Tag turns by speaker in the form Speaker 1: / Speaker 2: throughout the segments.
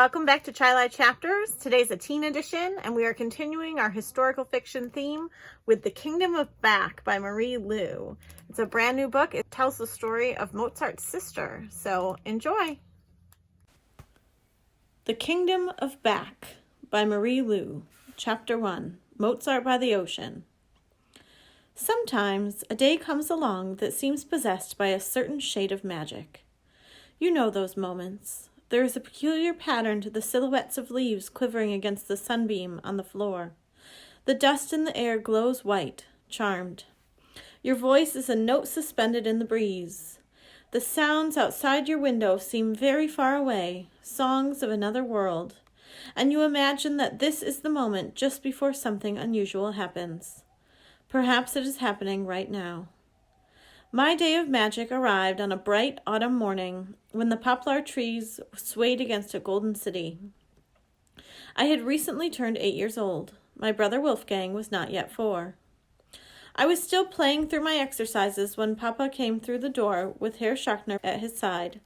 Speaker 1: Welcome back to Twilight Chapters. Today's a teen edition, and we are continuing our historical fiction theme with The Kingdom of Bach by Marie Lu. It's a brand new book. It tells the story of Mozart's sister, so enjoy. The Kingdom of Bach by Marie Lu. Chapter 1, Mozart by the Ocean. Sometimes a day comes along that seems possessed by a certain shade of magic. You know those moments. There is a peculiar pattern to the silhouettes of leaves quivering against the sunbeam on the floor. The dust in the air glows white, charmed. Your voice is a note suspended in the breeze. The sounds outside your window seem very far away, songs of another world, and you imagine that this is the moment just before something unusual happens. Perhaps it is happening right now. My day of magic arrived on a bright autumn morning when the poplar trees swayed against a golden city. I had recently turned 8 years old. My brother Wolfgang was not yet 4. I was still playing through my exercises when Papa came through the door with Herr Schachner at his side,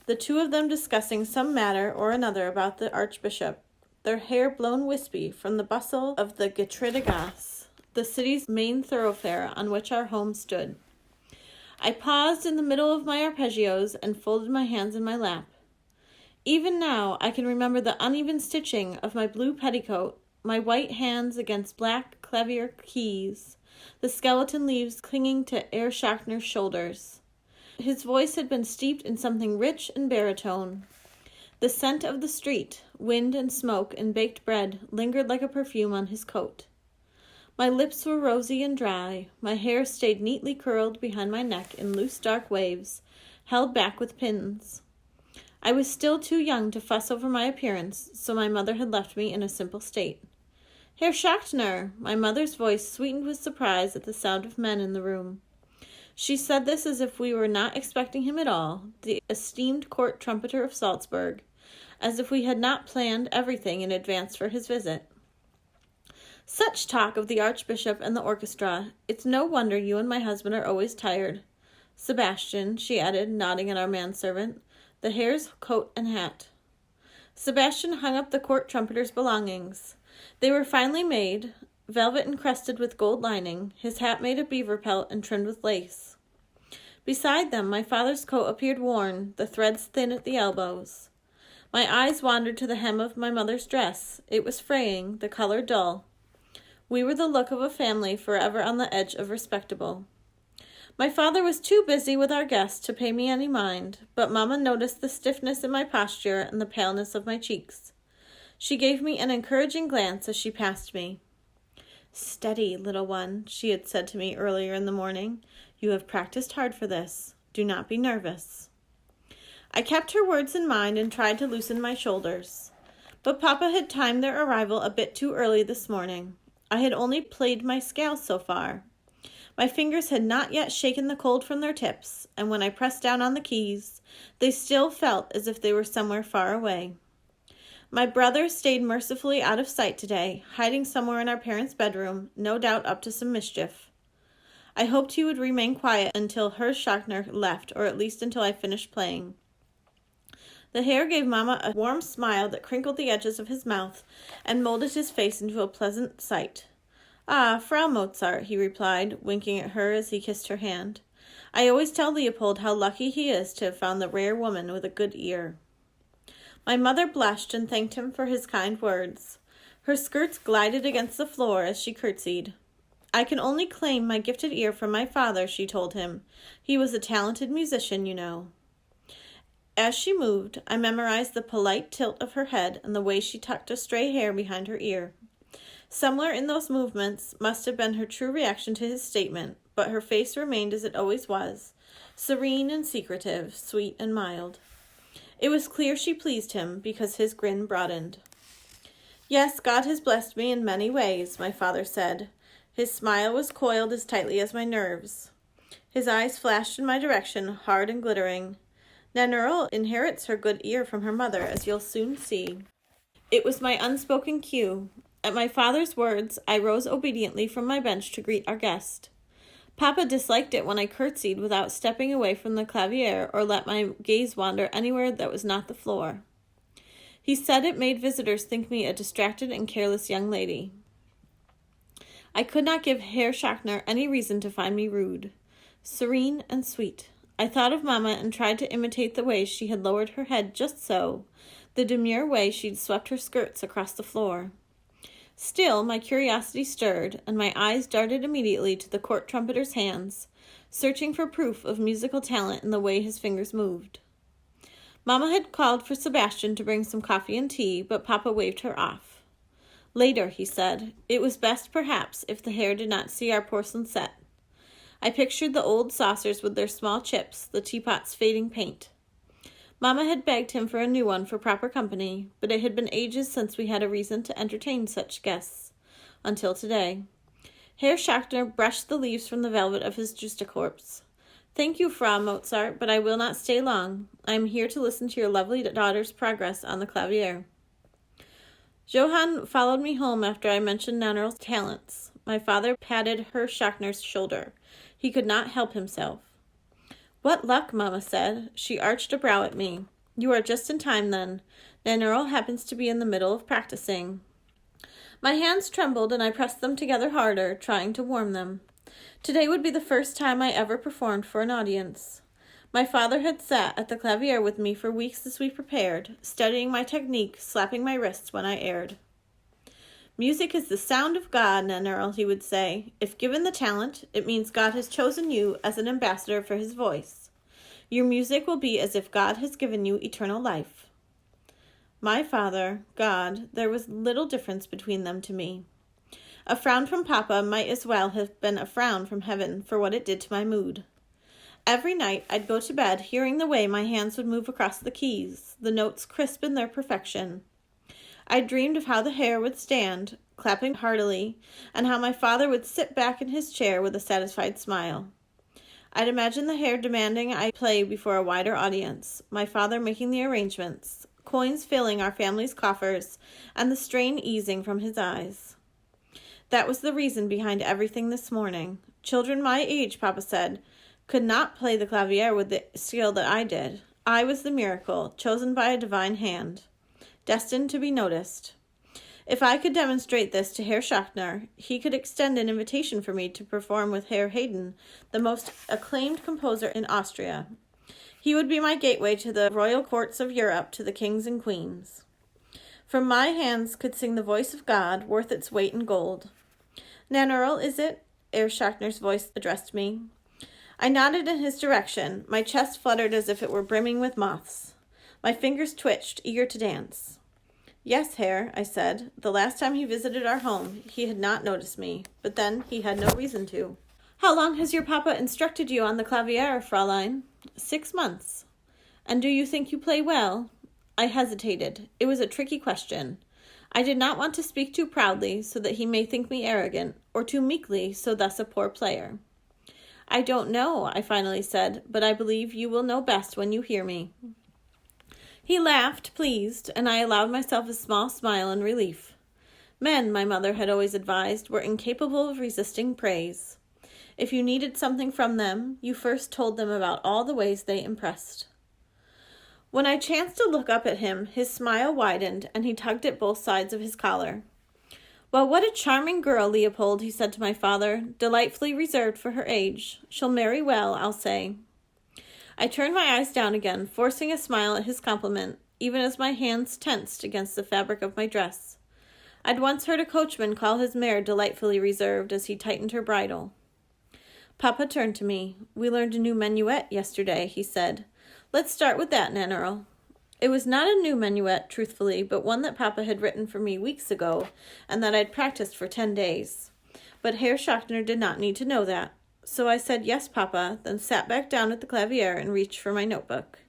Speaker 1: the two of them discussing some matter or another about the Archbishop, their hair blown wispy from the bustle of the Getride Gasse, the city's main thoroughfare on which our home stood. I paused in the middle of my arpeggios and folded my hands in my lap. Even now I can remember the uneven stitching of my blue petticoat, my white hands against black clavier keys, the skeleton leaves clinging to Herr Schachner's shoulders. His voice had been steeped in something rich and baritone. The scent of the street, wind and smoke and baked bread lingered like a perfume on his coat. My lips were rosy and dry. My hair stayed neatly curled behind my neck in loose dark waves, held back with pins. I was still too young to fuss over my appearance, so my mother had left me in a simple state. Herr Schachner! My mother's voice sweetened with surprise at the sound of men in the room. She said this as if we were not expecting him at all, the esteemed court trumpeter of Salzburg, as if we had not planned everything in advance for his visit. Such talk of the Archbishop and the orchestra. It's no wonder you and my husband are always tired. Sebastian, she added, nodding at our manservant, the Herr's coat and hat. Sebastian hung up the court trumpeter's belongings. They were finely made, velvet encrusted with gold lining, his hat made of beaver pelt and trimmed with lace. Beside them, my father's coat appeared worn, the threads thin at the elbows. My eyes wandered to the hem of my mother's dress. It was fraying, the color dull. We were the look of a family forever on the edge of respectable. My father was too busy with our guests to pay me any mind, but Mamma noticed the stiffness in my posture and the paleness of my cheeks. She gave me an encouraging glance as she passed me. "Steady, little one," she had said to me earlier in the morning. "You have practiced hard for this. Do not be nervous." I kept her words in mind and tried to loosen my shoulders. But Papa had timed their arrival a bit too early this morning. I had only played my scales so far. My fingers had not yet shaken the cold from their tips, and when I pressed down on the keys, they still felt as if they were somewhere far away. My brother stayed mercifully out of sight today, hiding somewhere in our parents' bedroom, no doubt up to some mischief. I hoped he would remain quiet until Herr Schachner left, or at least until I finished playing. The Herr gave Mamma a warm smile that crinkled the edges of his mouth and molded his face into a pleasant sight. "Ah, Frau Mozart," he replied, winking at her as he kissed her hand. "I always tell Leopold how lucky he is to have found the rare woman with a good ear." My mother blushed and thanked him for his kind words. Her skirts glided against the floor as she curtsied. "I can only claim my gifted ear from my father," she told him. "He was a talented musician, you know." As she moved, I memorized the polite tilt of her head and the way she tucked a stray hair behind her ear. Somewhere in those movements must have been her true reaction to his statement, but her face remained as it always was, serene and secretive, sweet and mild. It was clear she pleased him, because his grin broadened. "Yes, God has blessed me in many ways," my father said. His smile was coiled as tightly as my nerves. His eyes flashed in my direction, hard and glittering. "Nannerl inherits her good ear from her mother, as you'll soon see." It was my unspoken cue. At my father's words, I rose obediently from my bench to greet our guest. Papa disliked it when I curtsied without stepping away from the clavier or let my gaze wander anywhere that was not the floor. He said it made visitors think me a distracted and careless young lady. I could not give Herr Schachner any reason to find me rude. Serene and sweet. I thought of Mamma and tried to imitate the way she had lowered her head just so, the demure way she'd swept her skirts across the floor. Still, my curiosity stirred, and my eyes darted immediately to the court trumpeter's hands, searching for proof of musical talent in the way his fingers moved. Mamma had called for Sebastian to bring some coffee and tea, but Papa waved her off. Later, he said, it was best, perhaps, if the Herr did not see our porcelain set. I pictured the old saucers with their small chips, the teapot's fading paint. Mamma had begged him for a new one for proper company, but it had been ages since we had a reason to entertain such guests, until today. Herr Schachner brushed the leaves from the velvet of his Justikorps. Thank you, Frau Mozart, but I will not stay long. I am here to listen to your lovely daughter's progress on the clavier. Johann followed me home after I mentioned Nannerl's talents. My father patted Herr Schachner's shoulder. He could not help himself. What luck, Mamma said. She arched a brow at me. You are just in time, then. Nannerl happens to be in the middle of practicing. My hands trembled, and I pressed them together harder, trying to warm them. Today would be the first time I ever performed for an audience. My father had sat at the clavier with me for weeks as we prepared, studying my technique, slapping my wrists when I erred. Music is the sound of God, Nannerl, he would say. If given the talent, it means God has chosen you as an ambassador for his voice. Your music will be as if God has given you eternal life. My father, God, there was little difference between them to me. A frown from Papa might as well have been a frown from heaven for what it did to my mood. Every night I'd go to bed hearing the way my hands would move across the keys, the notes crisp in their perfection. I dreamed of how the Herr would stand, clapping heartily, and how my father would sit back in his chair with a satisfied smile. I'd imagine the Herr demanding I play before a wider audience, my father making the arrangements, coins filling our family's coffers, and the strain easing from his eyes. That was the reason behind everything this morning. Children my age, Papa said, could not play the clavier with the skill that I did. I was the miracle, chosen by a divine hand, destined to be noticed. If I could demonstrate this to Herr Schachner, he could extend an invitation for me to perform with Herr Haydn, the most acclaimed composer in Austria. He would be my gateway to the royal courts of Europe, to the kings and queens. From my hands could sing the voice of God, worth its weight in gold. Nannerl, is it? Herr Schachner's voice addressed me. I nodded in his direction. My chest fluttered as if it were brimming with moths. My fingers twitched, eager to dance. Yes, Herr, I said. The last time he visited our home, he had not noticed me, but then he had no reason to. How long has your papa instructed you on the clavier, Fräulein? 6 months. And do you think you play well? I hesitated. It was a tricky question. I did not want to speak too proudly, so that he may think me arrogant, or too meekly, so thus a poor player. I don't know, I finally said, but I believe you will know best when you hear me. He laughed, pleased, and I allowed myself a small smile in relief. Men, my mother had always advised, were incapable of resisting praise. If you needed something from them, you first told them about all the ways they impressed. When I chanced to look up at him, his smile widened, and he tugged at both sides of his collar. Well, what a charming girl, Leopold, he said to my father, delightfully reserved for her age. She'll marry well, I'll say. I turned my eyes down again, forcing a smile at his compliment, even as my hands tensed against the fabric of my dress. I'd once heard a coachman call his mare delightfully reserved as he tightened her bridle. Papa turned to me. We learned a new minuet yesterday, he said. Let's start with that, Nannerl. It was not a new minuet, truthfully, but one that Papa had written for me weeks ago, and that I'd practiced for 10 days. But Herr Schachner did not need to know that. So I said, yes, Papa, then sat back down at the clavier and reached for my notebook.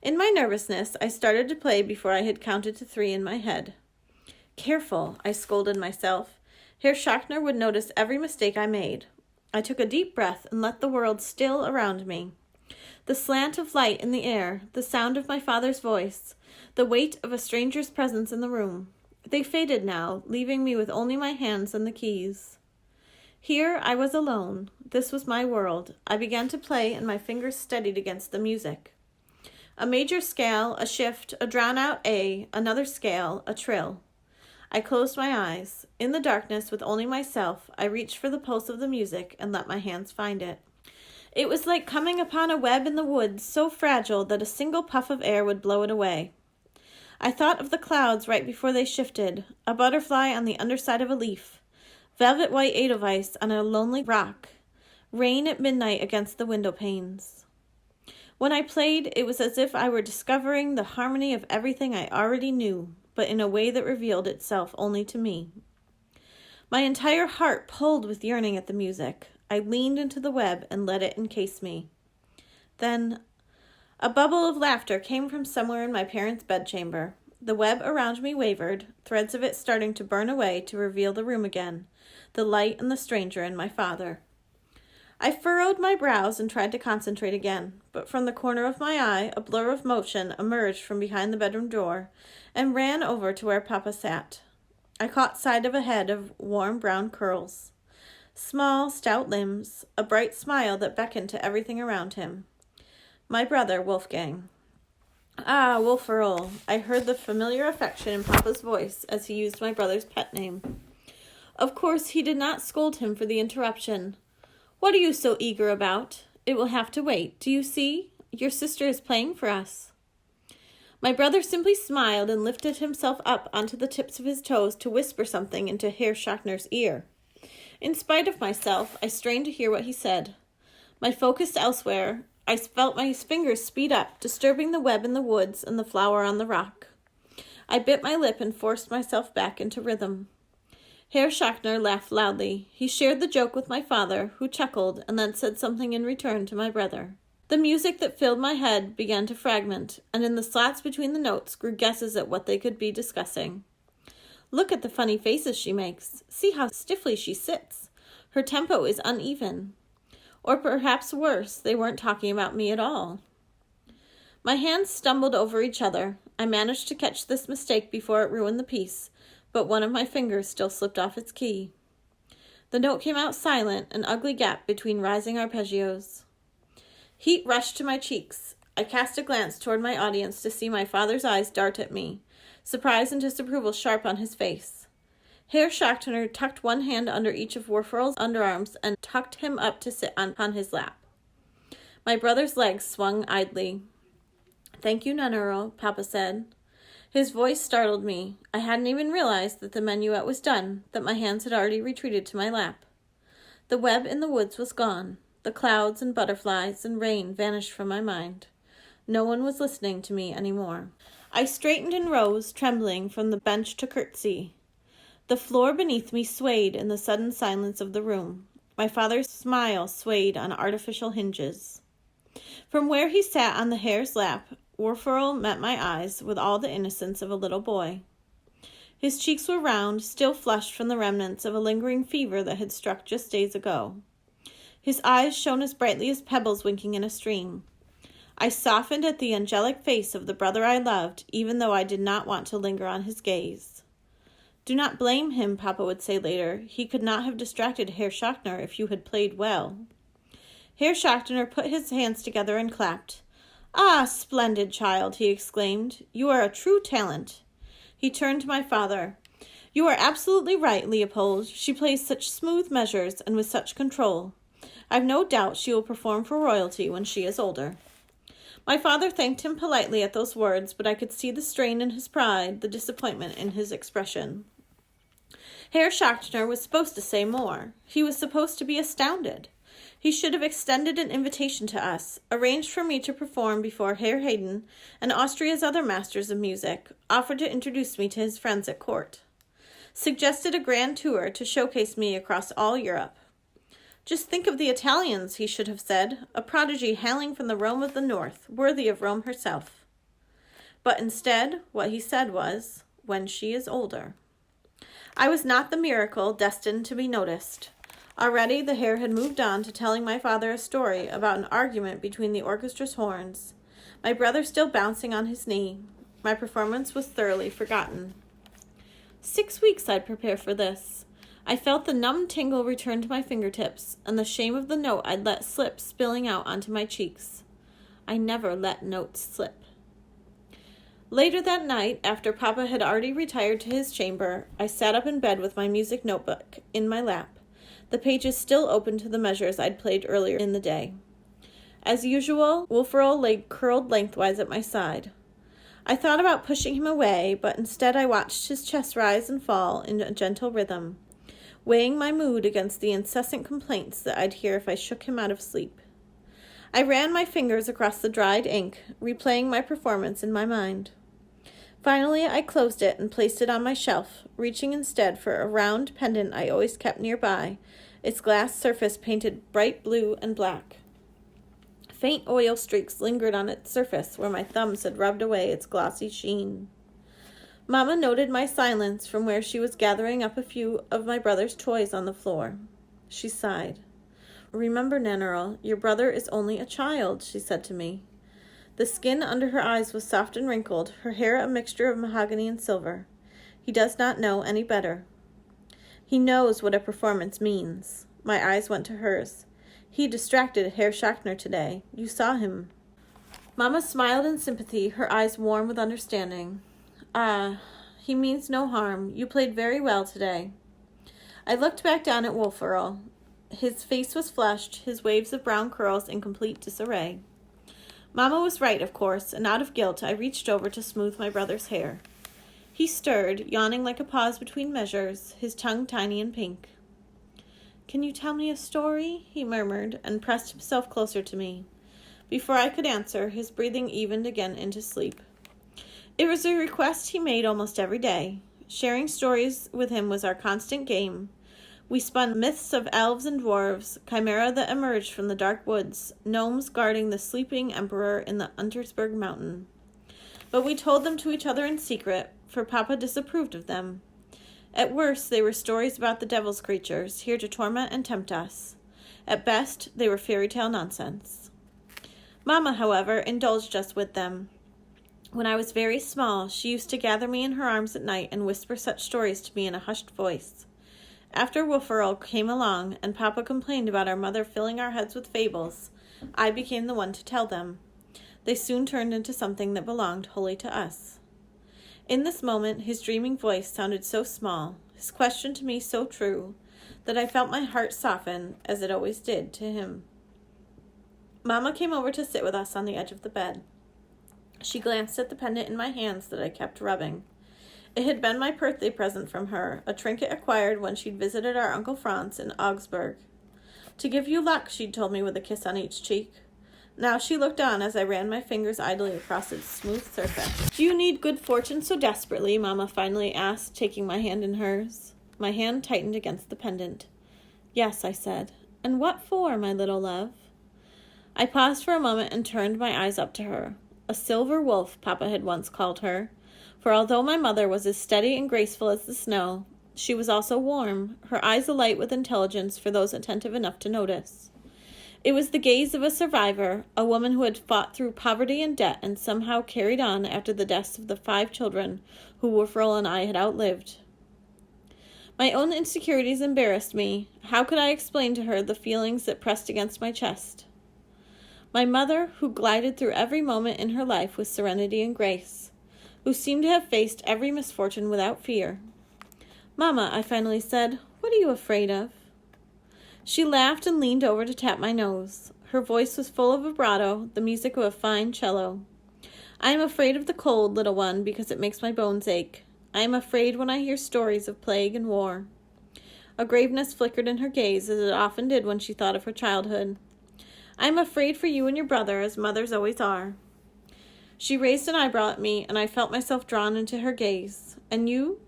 Speaker 1: In my nervousness, I started to play before I had counted to 3 in my head. Careful, I scolded myself. Herr Schachner would notice every mistake I made. I took a deep breath and let the world still around me. The slant of light in the air, the sound of my father's voice, the weight of a stranger's presence in the room. They faded now, leaving me with only my hands and the keys. Here I was alone. This was my world. I began to play, and my fingers steadied against the music. A major scale, a shift, a drawn-out A, another scale, a trill. I closed my eyes. In the darkness, with only myself, I reached for the pulse of the music and let my hands find it. It was like coming upon a web in the woods so fragile that a single puff of air would blow it away. I thought of the clouds right before they shifted, a butterfly on the underside of a leaf, velvet white edelweiss on a lonely rock, rain at midnight against the window panes. When I played, it was as if I were discovering the harmony of everything I already knew, but in a way that revealed itself only to me. My entire heart pulled with yearning at the music. I leaned into the web and let it encase me. Then, a bubble of laughter came from somewhere in my parents' bedchamber. The web around me wavered, threads of it starting to burn away to reveal the room again, the light and the stranger and my father. I furrowed my brows and tried to concentrate again, but from the corner of my eye, a blur of motion emerged from behind the bedroom door and ran over to where Papa sat. I caught sight of a head of warm brown curls, small, stout limbs, a bright smile that beckoned to everything around him. My brother, Wolfgang. Ah, Wolferl. I heard the familiar affection in Papa's voice as he used my brother's pet name. Of course, he did not scold him for the interruption. What are you so eager about? It will have to wait. Do you see? Your sister is playing for us. My brother simply smiled and lifted himself up onto the tips of his toes to whisper something into Herr Schachner's ear. In spite of myself, I strained to hear what he said. My focus elsewhere, I felt my fingers speed up, disturbing the web in the woods and the flower on the rock. I bit my lip and forced myself back into rhythm. Herr Schachner laughed loudly. He shared the joke with my father, who chuckled and then said something in return to my brother. The music that filled my head began to fragment, and in the slots between the notes grew guesses at what they could be discussing. Look at the funny faces she makes. See how stiffly she sits. Her tempo is uneven. Or perhaps worse, they weren't talking about me at all. My hands stumbled over each other. I managed to catch this mistake before it ruined the piece, but one of my fingers still slipped off its key. The note came out silent, an ugly gap between rising arpeggios. Heat rushed to my cheeks. I cast a glance toward my audience to see my father's eyes dart at me, surprise and disapproval sharp on his face. Herr Schachner tucked one hand under each of Wolferl's underarms and tucked him up to sit upon his lap. My brother's legs swung idly. Thank you, Nonuro, Papa said. His voice startled me. I hadn't even realized that the minuet was done, that my hands had already retreated to my lap. The web in the woods was gone. The clouds and butterflies and rain vanished from my mind. No one was listening to me anymore. I straightened and rose, trembling, from the bench to curtsy. The floor beneath me swayed in the sudden silence of the room. My father's smile swayed on artificial hinges. From where he sat on the hare's lap, Wolferl met my eyes with all the innocence of a little boy. His cheeks were round, still flushed from the remnants of a lingering fever that had struck just days ago. His eyes shone as brightly as pebbles winking in a stream. I softened at the angelic face of the brother I loved, even though I did not want to linger on his gaze. Do not blame him, Papa would say later. He could not have distracted Herr Schachner if you had played well. Herr Schachner put his hands together and clapped. Ah, splendid child, he exclaimed. You are a true talent. He turned to my father. You are absolutely right, Leopold. She plays such smooth measures and with such control. I've no doubt she will perform for royalty when she is older. My father thanked him politely at those words, but I could see the strain in his pride, the disappointment in his expression. Herr Schachner was supposed to say more. He was supposed to be astounded. He should have extended an invitation to us, arranged for me to perform before Herr Haydn and Austria's other masters of music, offered to introduce me to his friends at court, suggested a grand tour to showcase me across all Europe. Just think of the Italians, he should have said, a prodigy hailing from the Rome of the North, worthy of Rome herself. But instead, what he said was, when she is older. I was not the miracle destined to be noticed. Already the Herr had moved on to telling my father a story about an argument between the orchestra's horns, my brother still bouncing on his knee. My performance was thoroughly forgotten. 6 weeks I'd prepare for this. I felt the numb tingle return to my fingertips, and the shame of the note I'd let slip spilling out onto my cheeks. I never let notes slip. Later that night, after Papa had already retired to his chamber, I sat up in bed with my music notebook in my lap, the pages still open to the measures I'd played earlier in the day. As usual, Wolferle lay curled lengthwise at my side. I thought about pushing him away, but instead I watched his chest rise and fall in a gentle rhythm, weighing my mood against the incessant complaints that I'd hear if I shook him out of sleep. I ran my fingers across the dried ink, replaying my performance in my mind. Finally, I closed it and placed it on my shelf, reaching instead for a round pendant I always kept nearby, its glass surface painted bright blue and black. Faint oil streaks lingered on its surface where my thumbs had rubbed away its glossy sheen. Mama noted my silence from where she was gathering up a few of my brother's toys on the floor. She sighed. "Remember, Nannerl, your brother is only a child," she said to me. The skin under her eyes was soft and wrinkled, her hair a mixture of mahogany and silver. He does not know any better. He knows what a performance means. My eyes went to hers. He distracted Herr Schachner today. You saw him. Mama smiled in sympathy, her eyes warm with understanding. "Ah, he means no harm. You played very well today." I looked back down at Wolferle. His face was flushed, his waves of brown curls in complete disarray. Mama was right, of course, and out of guilt I reached over to smooth my brother's hair. He stirred, yawning like a pause between measures, his tongue tiny and pink. "Can you tell me a story?" he murmured, and pressed himself closer to me. Before I could answer, his breathing evened again into sleep. It was a request he made almost every day. Sharing stories with him was our constant game. We spun myths of elves and dwarves, chimera that emerged from the dark woods, gnomes guarding the sleeping emperor in the Untersberg mountain. But we told them to each other in secret, for Papa disapproved of them. At worst, they were stories about the devil's creatures, here to torment and tempt us. At best, they were fairy tale nonsense. Mama, however, indulged us with them. When I was very small, she used to gather me in her arms at night and whisper such stories to me in a hushed voice. After Wolferle came along, and Papa complained about our mother filling our heads with fables, I became the one to tell them. They soon turned into something that belonged wholly to us. In this moment, his dreaming voice sounded so small, his question to me so true, that I felt my heart soften, as it always did to him. Mama came over to sit with us on the edge of the bed. She glanced at the pendant in my hands that I kept rubbing. It had been my birthday present from her, a trinket acquired when she'd visited our Uncle Franz in Augsburg. "To give you luck," she'd told me with a kiss on each cheek. Now she looked on as I ran my fingers idly across its smooth surface. "Do you need good fortune so desperately?" Mama finally asked, taking my hand in hers. My hand tightened against the pendant. "Yes," I said. "And what for, my little love?" I paused for a moment and turned my eyes up to her. A silver wolf, Papa had once called her. For although my mother was as steady and graceful as the snow, she was also warm, her eyes alight with intelligence for those attentive enough to notice. It was the gaze of a survivor, a woman who had fought through poverty and debt and somehow carried on after the deaths of the 5 children who Wolferle and I had outlived. My own insecurities embarrassed me. How could I explain to her the feelings that pressed against my chest? My mother, who glided through every moment in her life with serenity and grace, who seemed to have faced every misfortune without fear. "Mama," I finally said, "what are you afraid of?" She laughed and leaned over to tap my nose. Her voice was full of vibrato, the music of a fine cello. "I am afraid of the cold, little one, because it makes my bones ache. I am afraid when I hear stories of plague and war." A graveness flickered in her gaze, as it often did when she thought of her childhood. "I am afraid for you and your brother, as mothers always are." She raised an eyebrow at me, and I felt myself drawn into her gaze. "And you?"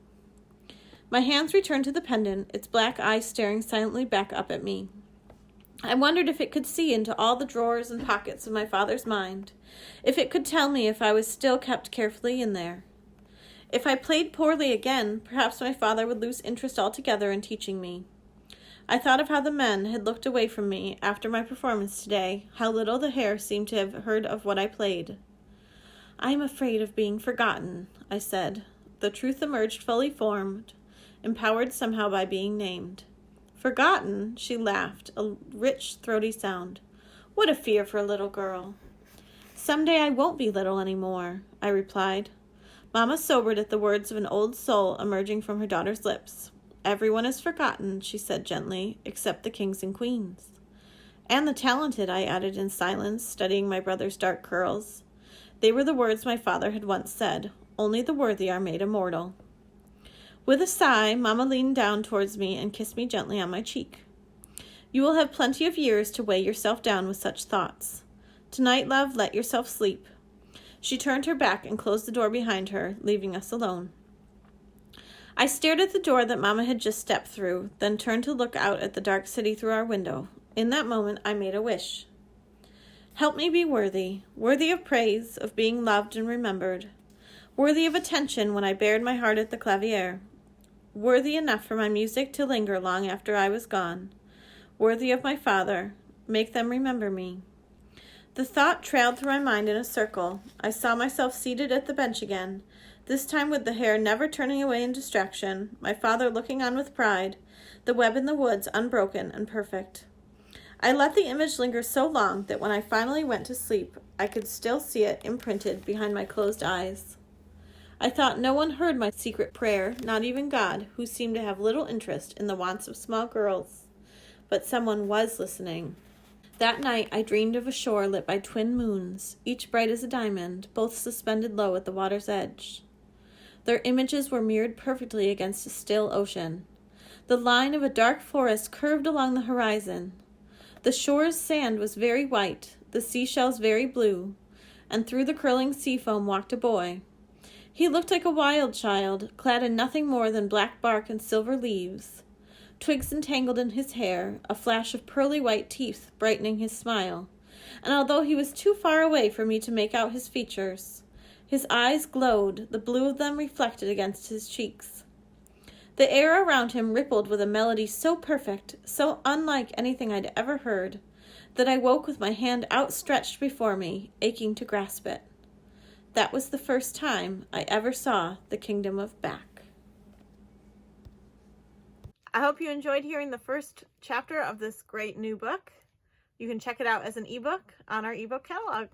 Speaker 1: My hands returned to the pendant, its black eyes staring silently back up at me. I wondered if it could see into all the drawers and pockets of my father's mind, if it could tell me if I was still kept carefully in there. If I played poorly again, perhaps my father would lose interest altogether in teaching me. I thought of how the men had looked away from me after my performance today, how little the Herr seemed to have heard of what I played. "I am afraid of being forgotten," I said. The truth emerged fully formed, empowered somehow by being named. "Forgotten?" She laughed, a rich, throaty sound. "What a fear for a little girl." "Someday I won't be little any more," I replied. Mamma sobered at the words of an old soul emerging from her daughter's lips. Everyone is forgotten, she said gently, except the kings and queens. And the talented, I added in silence, studying my brother's dark curls. They were the words my father had once said, only the worthy are made immortal. With a sigh, Mamma leaned down towards me and kissed me gently on my cheek. You will have plenty of years to weigh yourself down with such thoughts. Tonight, love, let yourself sleep. She turned her back and closed the door behind her, leaving us alone. I stared at the door that Mamma had just stepped through, then turned to look out at the dark city through our window. In that moment, I made a wish. Help me be worthy, worthy of praise, of being loved and remembered, worthy of attention when I bared my heart at the clavier, worthy enough for my music to linger long after I was gone, worthy of my father, make them remember me. The thought trailed through my mind in a circle. I saw myself seated at the bench again, this time with the hair never turning away in distraction, my father looking on with pride, the web in the woods unbroken and perfect. I let the image linger so long that when I finally went to sleep, I could still see it imprinted behind my closed eyes. I thought no one heard my secret prayer, not even God, who seemed to have little interest in the wants of small girls. But someone was listening. That night I dreamed of a shore lit by twin moons, each bright as a diamond, both suspended low at the water's edge. Their images were mirrored perfectly against a still ocean. The line of a dark forest curved along the horizon. The shore's sand was very white, the seashells very blue, and through the curling sea foam walked a boy. He looked like a wild child, clad in nothing more than black bark and silver leaves. Twigs entangled in his hair, a flash of pearly white teeth brightening his smile, and although he was too far away for me to make out his features, his eyes glowed, the blue of them reflected against his cheeks. The air around him rippled with a melody so perfect, so unlike anything I'd ever heard, that I woke with my hand outstretched before me, aching to grasp it. That was the first time I ever saw the kingdom of Back. I hope you enjoyed hearing the first chapter of this great new book. You can check it out as an ebook on our ebook catalog.